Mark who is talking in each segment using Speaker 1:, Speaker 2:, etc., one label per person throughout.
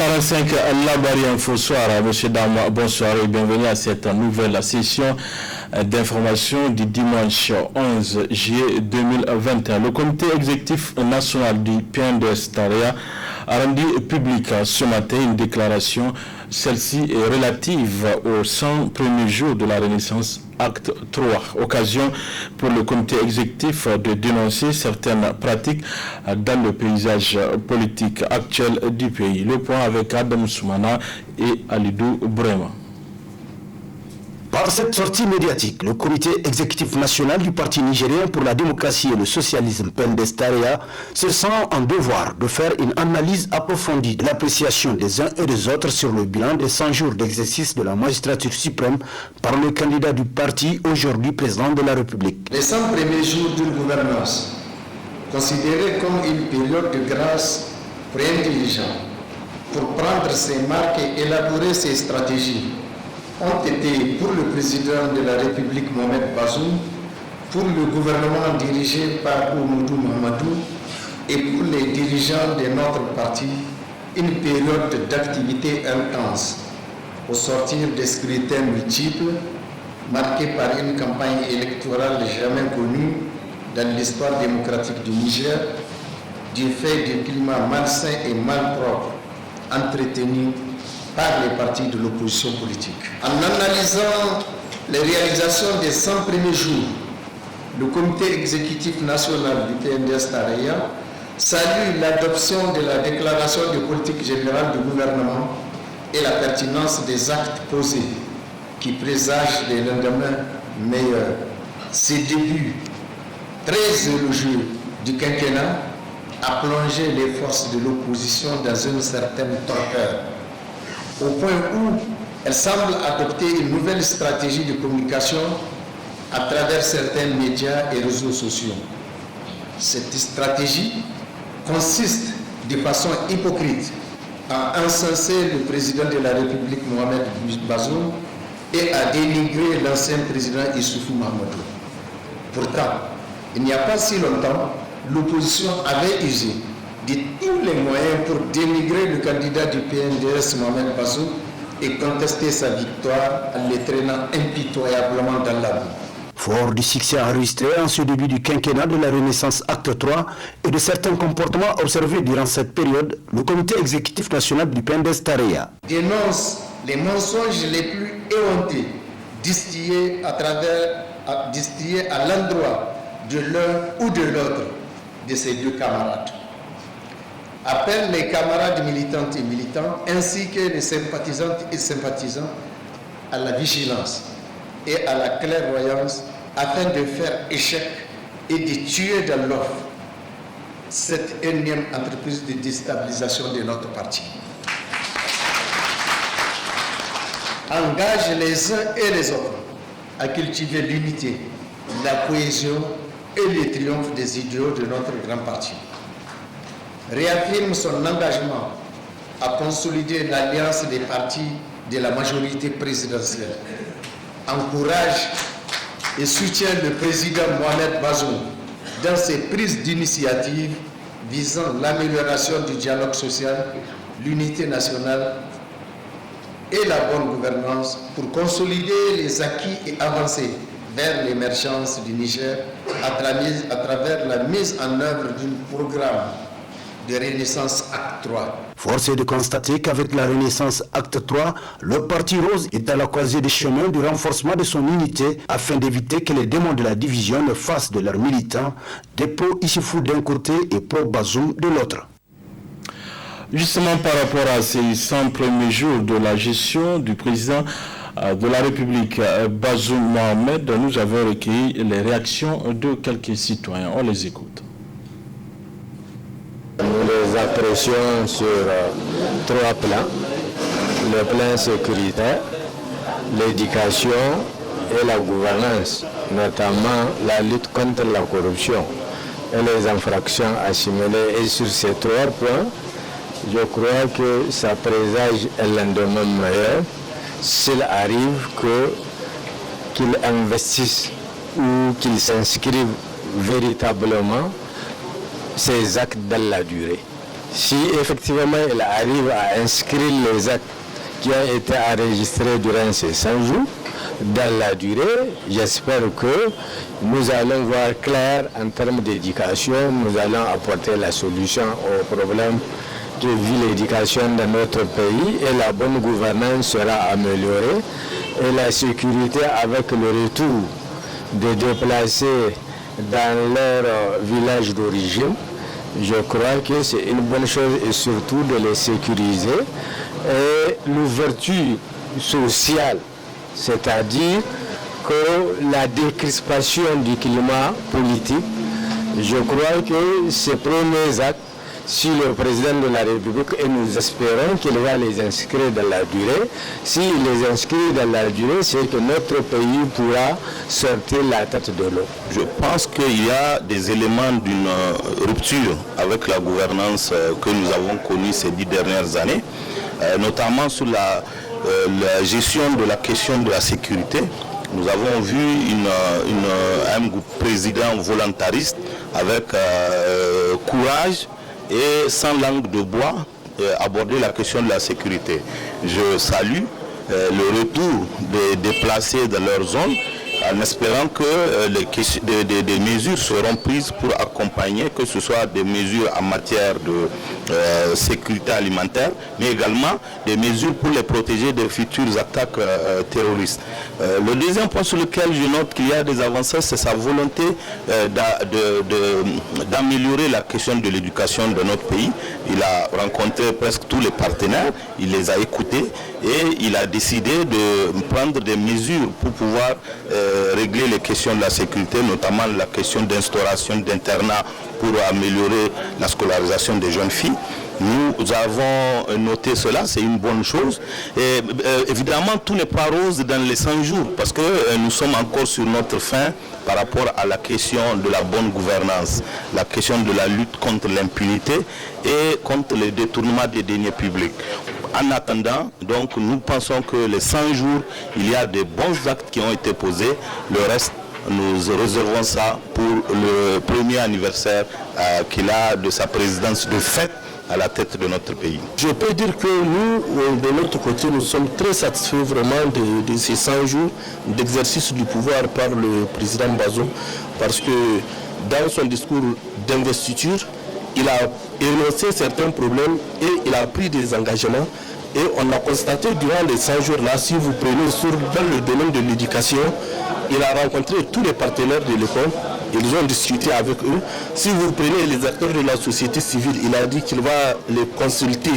Speaker 1: 8h45, la barrière Info Soir. Monsieur Dama, bonsoir et bienvenue à cette nouvelle session d'information du dimanche 11 juillet 2021. Le comité exécutif national du PNDS Taria a rendu public ce matin une déclaration. Celle-ci est relative aux 100 premiers jours de la Renaissance Acte 3. Occasion pour le comité exécutif de dénoncer certaines pratiques dans le paysage politique actuel du pays. Le point avec Adam Soumana et Alidou Brema.
Speaker 2: Par cette sortie médiatique, le comité exécutif national du Parti nigérien pour la démocratie et le socialisme PNDS Taria se sent en devoir de faire une analyse approfondie de l'appréciation des uns et des autres sur le bilan des 100 jours d'exercice de la magistrature suprême par le candidat du parti, aujourd'hui président de la République.
Speaker 3: Les 100 premiers jours d'une gouvernance, considérés comme une période de grâce pour un dirigeant, pour prendre ses marques et élaborer ses stratégies, ont été pour le président de la République Mohamed Bazoum, pour le gouvernement dirigé par Oumoudou Mahamadou et pour les dirigeants de notre parti, une période d'activité intense au sortir des scrutins multiples, marquée par une campagne électorale jamais connue dans l'histoire démocratique du Niger, du fait du climat malsain et malpropre entretenu par les partis de l'opposition politique. En analysant les réalisations des 100 premiers jours, le comité exécutif national du PNDS Taria salue l'adoption de la déclaration de politique générale du gouvernement et la pertinence des actes posés qui présagent des lendemains meilleurs. Ces débuts très élogieux du quinquennat a plongé les forces de l'opposition dans une certaine torpeur, au point où elle semble adopter une nouvelle stratégie de communication à travers certains médias et réseaux sociaux. Cette stratégie consiste de façon hypocrite à incenser le président de la République Mohamed Bazoum et à dénigrer l'ancien président Issoufou Mahamadou. Pourtant, il n'y a pas si longtemps, l'opposition avait usé de tous les moyens pour dénigrer le candidat du PNDS Mohamed Bazoum et contester sa victoire en les traînant impitoyablement dans la boue.
Speaker 2: Fort du succès enregistré en ce début du quinquennat de la Renaissance Acte 3 et de certains comportements observés durant cette période, le comité exécutif national du PNDS Taria
Speaker 3: dénonce les mensonges les plus éhontés distillés à l'endroit de l'un ou de l'autre de ses deux camarades. Appelle les camarades militantes et militants ainsi que les sympathisantes et sympathisants à la vigilance et à la clairvoyance afin de faire échec et de tuer dans l'offre cette énième entreprise de déstabilisation de notre parti. Engage les uns et les autres à cultiver l'unité, la cohésion et le triomphe des idéaux de notre grand parti. Réaffirme son engagement à consolider l'alliance des partis de la majorité présidentielle. Encourage et soutient le président Mohamed Bazoum dans ses prises d'initiative visant l'amélioration du dialogue social, l'unité nationale et la bonne gouvernance pour consolider les acquis et avancer vers l'émergence du Niger à travers la mise en œuvre d'un programme de Renaissance Acte 3.
Speaker 2: Force est de constater qu'avec la Renaissance Acte 3, le Parti Rose est à la croisée des chemins du renforcement de son unité afin d'éviter que les démons de la division ne fassent de leurs militants des pro-Issoufou d'un côté et pro-Bazoum de l'autre.
Speaker 1: Justement par rapport à ces 100 premiers jours de la gestion du président de la République Bazoum Mohamed, nous avons recueilli les réactions de quelques citoyens. On les écoute.
Speaker 4: Nous les apprécions sur trois plans. Le plan sécuritaire, l'éducation et la gouvernance, notamment la lutte contre la corruption et les infractions assimilées. Et sur ces trois points, je crois que ça présage un lendemain meilleur s'il arrive qu'ils investissent ou qu'ils s'inscrivent véritablement ces actes dans la durée. Si effectivement il arrive à inscrire les actes qui ont été enregistrés durant ces 100 jours dans la durée, j'espère que nous allons voir clair en termes d'éducation, nous allons apporter la solution aux problèmes de vie l'éducation dans notre pays et la bonne gouvernance sera améliorée et la sécurité avec le retour des déplacés dans leur village d'origine. Je crois que c'est une bonne chose et surtout de les sécuriser. Et l'ouverture sociale, c'est-à-dire que la décrispation du climat politique, je crois que ces premiers actes, si le président de la République, et nous espérons qu'il va les inscrire dans la durée, s'il les inscrit dans la durée, c'est que notre pays pourra sortir la tête de l'eau.
Speaker 5: Je pense qu'il y a des éléments d'une rupture avec la gouvernance que nous avons connue ces 10 dernières années, notamment sur la gestion de la question de la sécurité. Nous avons vu un président volontariste avec courage et sans langue de bois aborder la question de la sécurité. Je salue le retour des déplacés dans leur zone en espérant que des mesures seront prises pour accompagner, que ce soit des mesures en matière de sécurité alimentaire, mais également des mesures pour les protéger des futures attaques terroristes. Le deuxième point sur lequel je note qu'il y a des avancées, c'est sa volonté d'améliorer la question de l'éducation de notre pays. Il a rencontré presque tous les partenaires, il les a écoutés et il a décidé de prendre des mesures pour pouvoir régler les questions de la sécurité, notamment la question d'instauration d'internats pour améliorer la scolarisation des jeunes filles. Nous avons noté cela, c'est une bonne chose. Et, évidemment, tout n'est pas rose dans les 100 jours, parce que nous sommes encore sur notre fin par rapport à la question de la bonne gouvernance, la question de la lutte contre l'impunité et contre le détournement des deniers publics. En attendant, donc, nous pensons que les 100 jours, il y a des bons actes qui ont été posés. Le reste, nous réservons ça pour le premier anniversaire qu'il a de sa présidence de fait à la tête de notre pays.
Speaker 6: Je peux dire que nous, de notre côté, nous sommes très satisfaits vraiment de ces 100 jours d'exercice du pouvoir par le président Bazoum, parce que dans son discours d'investiture, il a énoncé certains problèmes et il a pris des engagements. Et on a constaté durant les 100 jours-là, si vous prenez dans le domaine de l'éducation, il a rencontré tous les partenaires de l'école, ils ont discuté avec eux. Si vous prenez les acteurs de la société civile, il a dit qu'il va les consulter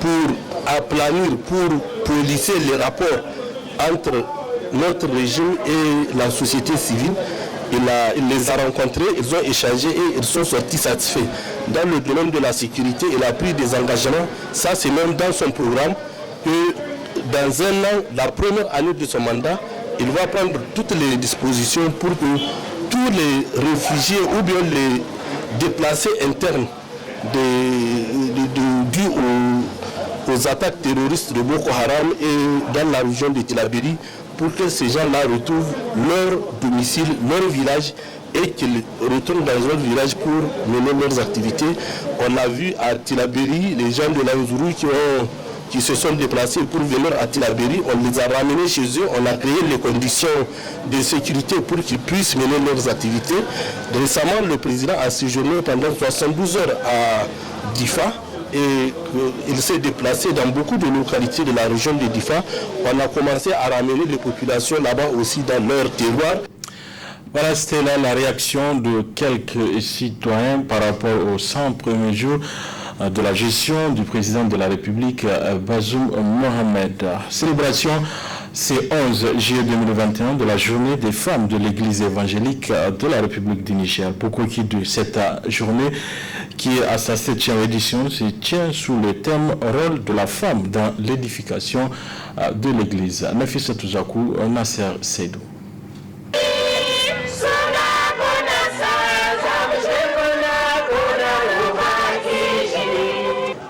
Speaker 6: pour aplanir, pour polisser les rapports entre notre régime et la société civile. Il les a rencontrés, ils ont échangé et ils sont sortis satisfaits. Dans le domaine de la sécurité, il a pris des engagements. Ça, c'est même dans son programme que dans un an, la première année de son mandat, il va prendre toutes les dispositions pour que tous les réfugiés ou bien les déplacés internes dus aux attaques terroristes de Boko Haram et dans la région de Tillabéri, pour que ces gens-là retrouvent leur domicile, leur village et qu'ils retournent dans leur village pour mener leurs activités. On a vu à Tillabéri les gens de l'Anzourou qui se sont déplacés pour venir à Tillabéri. On les a ramenés chez eux, on a créé les conditions de sécurité pour qu'ils puissent mener leurs activités. Récemment, le président a séjourné pendant 72 heures à Difa. Et il s'est déplacé dans beaucoup de localités de la région de Difa. On a commencé à ramener les populations là-bas aussi dans leur terroir.
Speaker 1: Voilà, c'était là la réaction de quelques citoyens par rapport aux 100 premiers jours de la gestion du président de la République, Bazoum Mohamed. Célébration, c'est 11 juillet 2021 de la journée des femmes de l'église évangélique de la République du Niger. Beaucoup de cette journée, qui est à sa 7e édition, se tient sous le thème « Rôle de la femme dans l'édification de l'église ». Nafissa Touzakou, Nasser Seydou.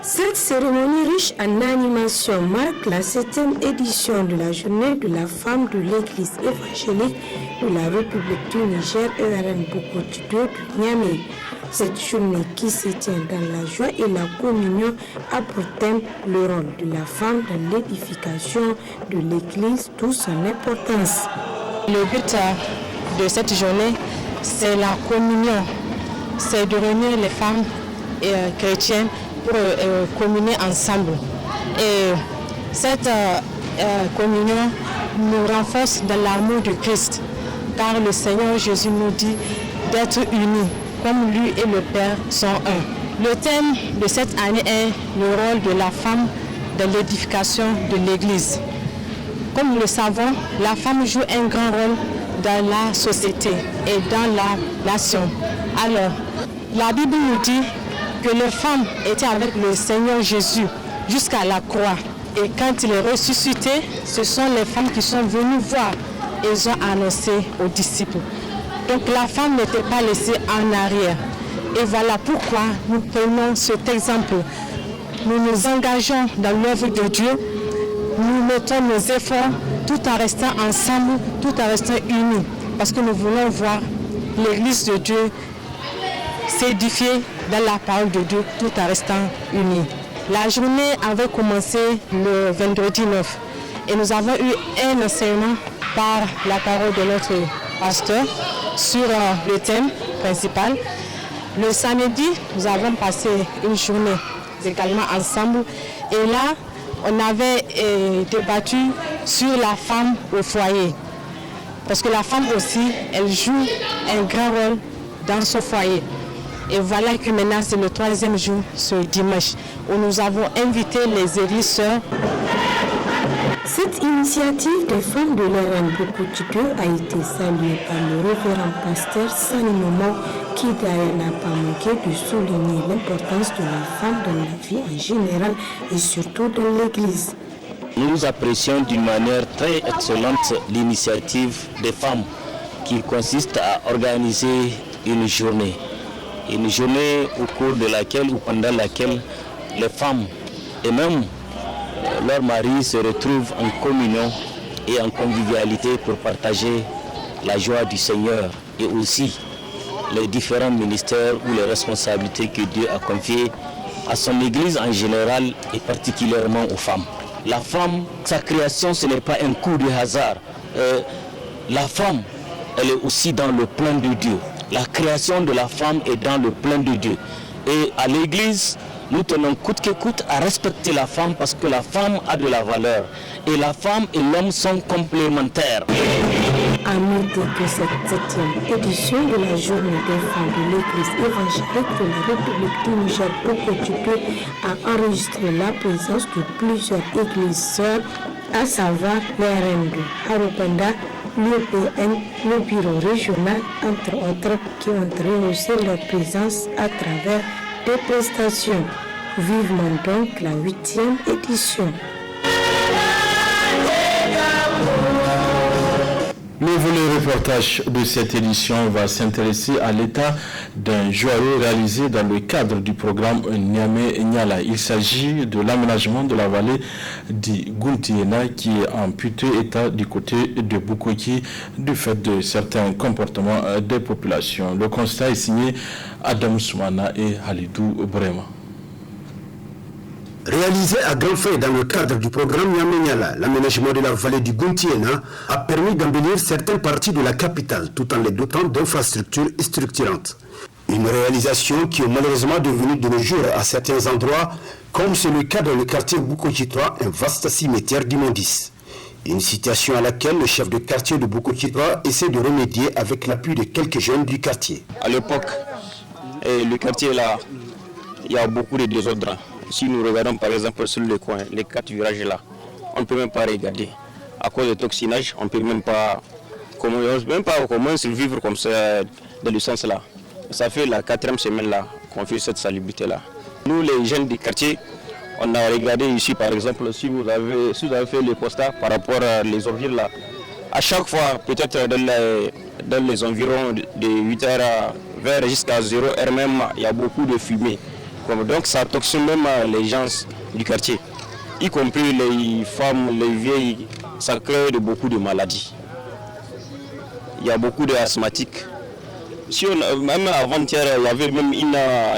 Speaker 7: Cette cérémonie riche en animation marque la 7e édition de la journée de la femme de l'église évangélique de la République du Niger et la reine Boko II de Niamey. Cette journée qui se tient dans la joie et la communion a pour thème le rôle de la femme dans l'édification de l'Église, d'où son importance.
Speaker 8: Le but de cette journée, c'est la communion, c'est de réunir les femmes chrétiennes pour communier ensemble. Et cette communion nous renforce dans l'amour de Christ, car le Seigneur Jésus nous dit d'être unis, comme lui et le Père sont un. Le thème de cette année est le rôle de la femme dans l'édification de l'Église. Comme nous le savons, la femme joue un grand rôle dans la société et dans la nation. Alors, la Bible nous dit que les femmes étaient avec le Seigneur Jésus jusqu'à la croix. Et quand il est ressuscité, ce sont les femmes qui sont venues voir et ils ont annoncé aux disciples. Donc la femme n'était pas laissée en arrière. Et voilà pourquoi nous prenons cet exemple. Nous nous engageons dans l'œuvre de Dieu. Nous mettons nos efforts tout en restant ensemble, tout en restant unis. Parce que nous voulons voir l'Église de Dieu s'édifier dans la parole de Dieu tout en restant unis. La journée avait commencé le vendredi 9 et nous avons eu un enseignement par la parole de notre pasteur sur le thème principal. Le samedi, nous avons passé une journée également ensemble et là, on avait débattu sur la femme au foyer. Parce que la femme aussi, elle joue un grand rôle dans son foyer. Et voilà que maintenant c'est le 3e jour, ce dimanche, où nous avons invité les églises sœurs.
Speaker 7: Cette initiative des femmes de l'RN Bokotito a été saluée par le révérend pasteur Sani Momo, qui d'ailleurs n'a pas manqué de souligner l'importance de la femme dans la vie en général et surtout dans l'Église.
Speaker 9: Nous apprécions d'une manière très excellente l'initiative des femmes qui consiste à organiser une journée au cours de laquelle ou pendant laquelle les femmes et même leurs maris se retrouvent en communion et en convivialité pour partager la joie du Seigneur et aussi les différents ministères ou les responsabilités que Dieu a confiées à son Église en général et particulièrement aux femmes. La femme, sa création, ce n'est pas un coup de hasard. La femme, elle est aussi dans le plan de Dieu. La création de la femme est dans le plan de Dieu. Et à l'Église, nous tenons coûte que coûte à respecter la femme parce que la femme a de la valeur. Et la femme et l'homme sont complémentaires.
Speaker 7: À noter que cette 7e édition de la journée des femmes de l'Église évangélique de la République du Niger Bokotito a enregistré la présence de plusieurs églises sœurs, à savoir l'RN de Harupanda, l'UPN, le bureau régional, entre autres, qui ont rehaussé leur présence à travers des prestations. Vivement donc la 8e édition.
Speaker 1: Le volet reportage de cette édition va s'intéresser à l'état d'un joyau réalisé dans le cadre du programme Niamey-Niala. Il s'agit de l'aménagement de la vallée du Guntiena qui est en piteux état du côté de Bukoki du fait de certains comportements des populations. Le constat est signé Adam Soumana et Halidou Brema.
Speaker 2: Réalisé à grands frais dans le cadre du programme Niamey-Niala, l'aménagement de la vallée du Guntiena a permis d'embellir certaines parties de la capitale tout en les dotant d'infrastructures structurantes. Une réalisation qui est malheureusement devenue de nos jours à certains endroits, comme c'est le cas dans le quartier Bukokitwa, un vaste cimetière d'immondices. Une situation à laquelle le chef de quartier de Bukokitwa essaie de remédier avec l'appui de quelques jeunes du quartier.
Speaker 10: À l'époque, le quartier là, il y a beaucoup de désordre. Si nous regardons par exemple sur le coin, les 4 virages là, on ne peut même pas regarder. À cause du toxinage, on ne peut même pas comment survivre comme ça dans le sens là. Ça fait la 4e semaine là qu'on fait cette salubrité là. Nous les jeunes du quartier, on a regardé ici par exemple, si vous avez fait le constat par rapport à les ordures là. À chaque fois, peut-être dans les environs de 8h vers jusqu'à 0h même, il y a beaucoup de fumée. Donc ça toxine même les gens du quartier, y compris les femmes, les vieilles, ça crée beaucoup de maladies. Il y a beaucoup d'asthmatiques, Même avant-hier, il y avait même une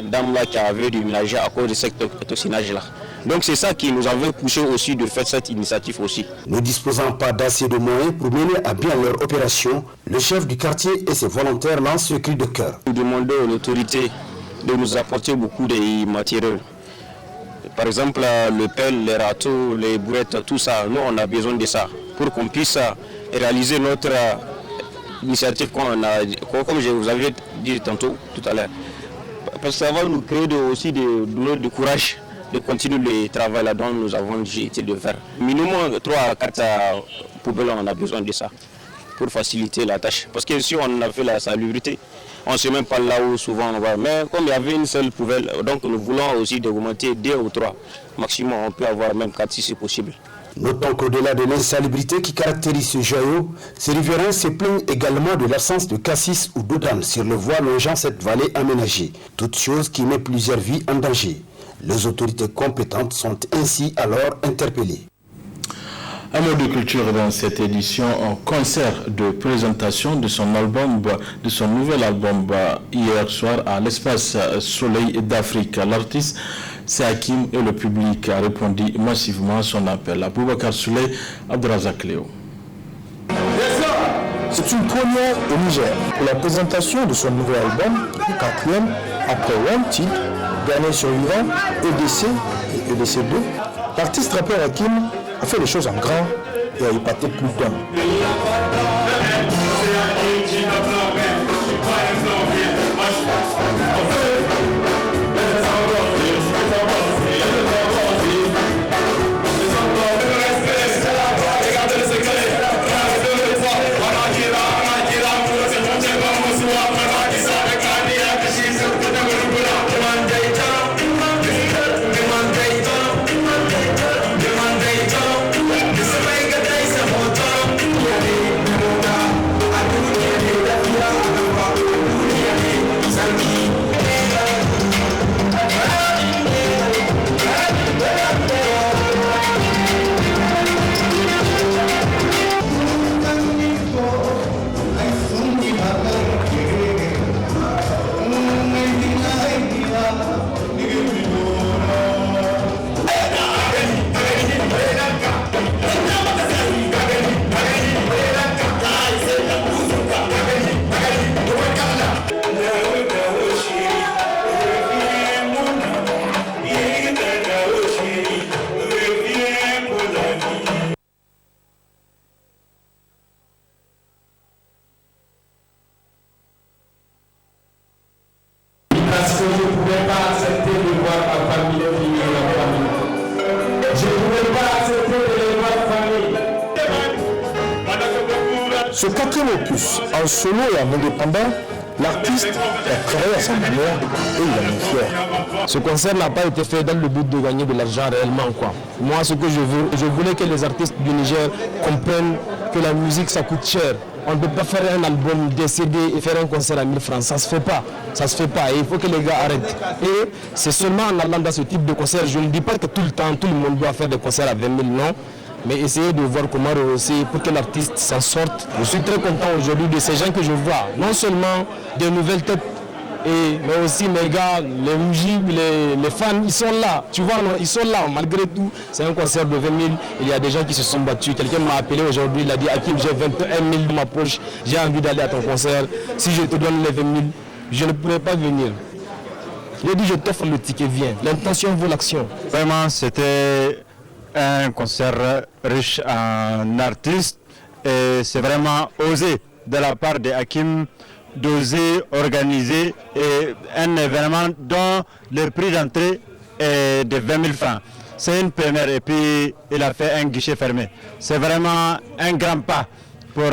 Speaker 10: dame là qui avait déménagé à cause de ce toxinage-là. Donc c'est ça qui nous avait poussé aussi de faire cette initiative aussi.
Speaker 2: Ne disposant pas d'assez de moyens pour mener à bien leur opération, le chef du quartier et ses volontaires lancent ce cri de cœur.
Speaker 10: Nous demandons aux autorités de nous apporter beaucoup de matériel. Par exemple, le pelle, les râteaux, les brouettes, tout ça, nous on a besoin de ça pour qu'on puisse réaliser notre initiative comme je vous avais dit tantôt, tout à l'heure. Parce que ça va nous créer aussi de courage de continuer le travail là dont nous avons été de faire. Minimum 3 à 4 poubelles, on a besoin de ça pour faciliter la tâche. Parce que si on a fait la salubrité, on ne sait même pas là où souvent on va. Mais comme il y avait une seule poubelle, donc nous voulons aussi augmenter 2 ou 3. Maximum, on peut avoir même 4 si c'est possible.
Speaker 2: Notons qu'au-delà de l'insalubrité qui caractérise ce joyau, ces riverains se plaignent également de l'absence de cassis ou d'odane sur le voie longeant cette vallée aménagée, toute chose qui met plusieurs vies en danger. Les autorités compétentes sont ainsi alors interpellées.
Speaker 1: Un mot de culture dans cette édition, un concert de présentation de son nouvel album hier soir à l'espace Soleil d'Afrique. L'artiste, c'est Hakim et le public a répondu massivement à son appel. Aboubacar Souley, Abdrazak Léo.
Speaker 11: C'est une première au Niger pour la présentation de son nouvel album, 4e, après Wanted, Dernier survivant, EDC et EDC 2. L'artiste rappeur Hakim a fait les choses en grand et a épaté plus d'un. Ce 4e opus, en solo et en indépendant, l'artiste a travaillé à sa manière et il en est fier.
Speaker 12: Ce concert n'a pas été fait dans le but de gagner de l'argent réellement, quoi. Moi, ce que je voulais que les artistes du Niger comprennent que la musique, ça coûte cher. On ne peut pas faire un album, des CD et faire un concert à 1000 francs. Ça ne se fait pas. Ça se fait pas. Et il faut que les gars arrêtent. Et c'est seulement en allant dans ce type de concert. Je ne dis pas que tout le temps, tout le monde doit faire des concerts à 20 000, non. Mais essayer de voir comment rehausser pour que l'artiste s'en sorte. Je suis très content aujourd'hui de ces gens que je vois. Non seulement des nouvelles têtes, mais aussi mes gars, les bougies, les fans, ils sont là. Tu vois, non, ils sont là malgré tout. C'est un concert de 20 000. Il y a des gens qui se sont battus. Quelqu'un m'a appelé aujourd'hui, il a dit Hakim, j'ai 21 000 dans ma poche. J'ai envie d'aller à ton concert. Si je te donne les 20 000, je ne pourrais pas venir. Il a dit je t'offre le ticket, viens. L'intention vaut l'action.
Speaker 13: Vraiment, c'était un concert riche en artistes et c'est vraiment osé de la part de Hakim d'oser organiser un événement dont le prix d'entrée est de 20 000 francs. C'est une première et puis il a fait un guichet fermé. C'est vraiment un grand pas pour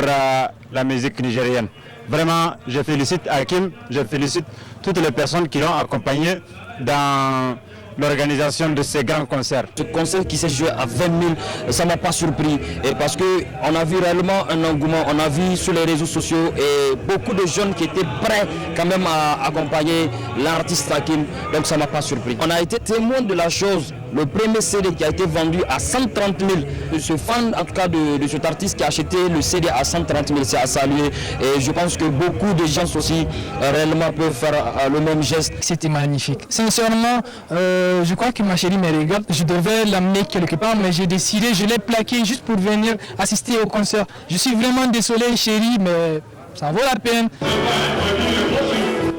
Speaker 13: la musique nigérienne. Vraiment, je félicite Hakim, je félicite toutes les personnes qui l'ont accompagné dans l'organisation de ces grands concerts.
Speaker 12: Ce concert qui s'est joué à 20 000, ça ne m'a pas surpris. Et parce qu'on a vu réellement un engouement, on a vu sur les réseaux sociaux et beaucoup de jeunes qui étaient prêts quand même à accompagner l'artiste Hakim. Donc ça ne m'a pas surpris. On a été témoin de la chose
Speaker 14: Le premier CD qui a été vendu à 130 000. Ce fan, en tout cas de cet artiste qui a acheté le CD à 130 000, c'est à saluer. Et je pense que beaucoup de gens aussi réellement peuvent faire le même geste.
Speaker 15: C'était magnifique. Sincèrement, je crois que ma chérie me regarde. Je devais l'amener quelque part, mais j'ai décidé, je l'ai plaqué juste pour venir assister au concert. Je suis vraiment désolé, chérie, mais ça vaut la peine.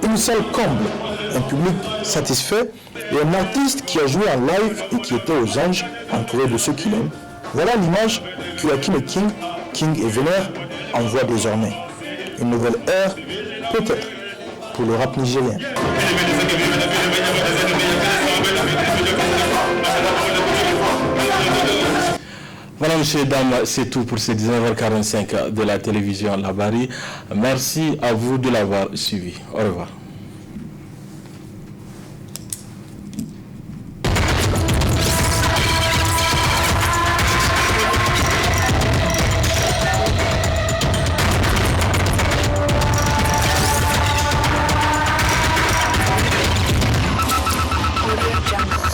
Speaker 11: Une salle comble, un public satisfait et un artiste qui a joué en live et qui était aux anges, entouré de ceux qu'il aime. Voilà l'image que Hakim et King et Vénère envoient désormais. Une nouvelle ère, peut-être, pour le rap nigérien.
Speaker 1: Voilà, messieurs et dames, c'est tout pour ces 19h45 de la télévision Labari. Merci à vous de l'avoir suivi. Au revoir.
Speaker 16: Jungle.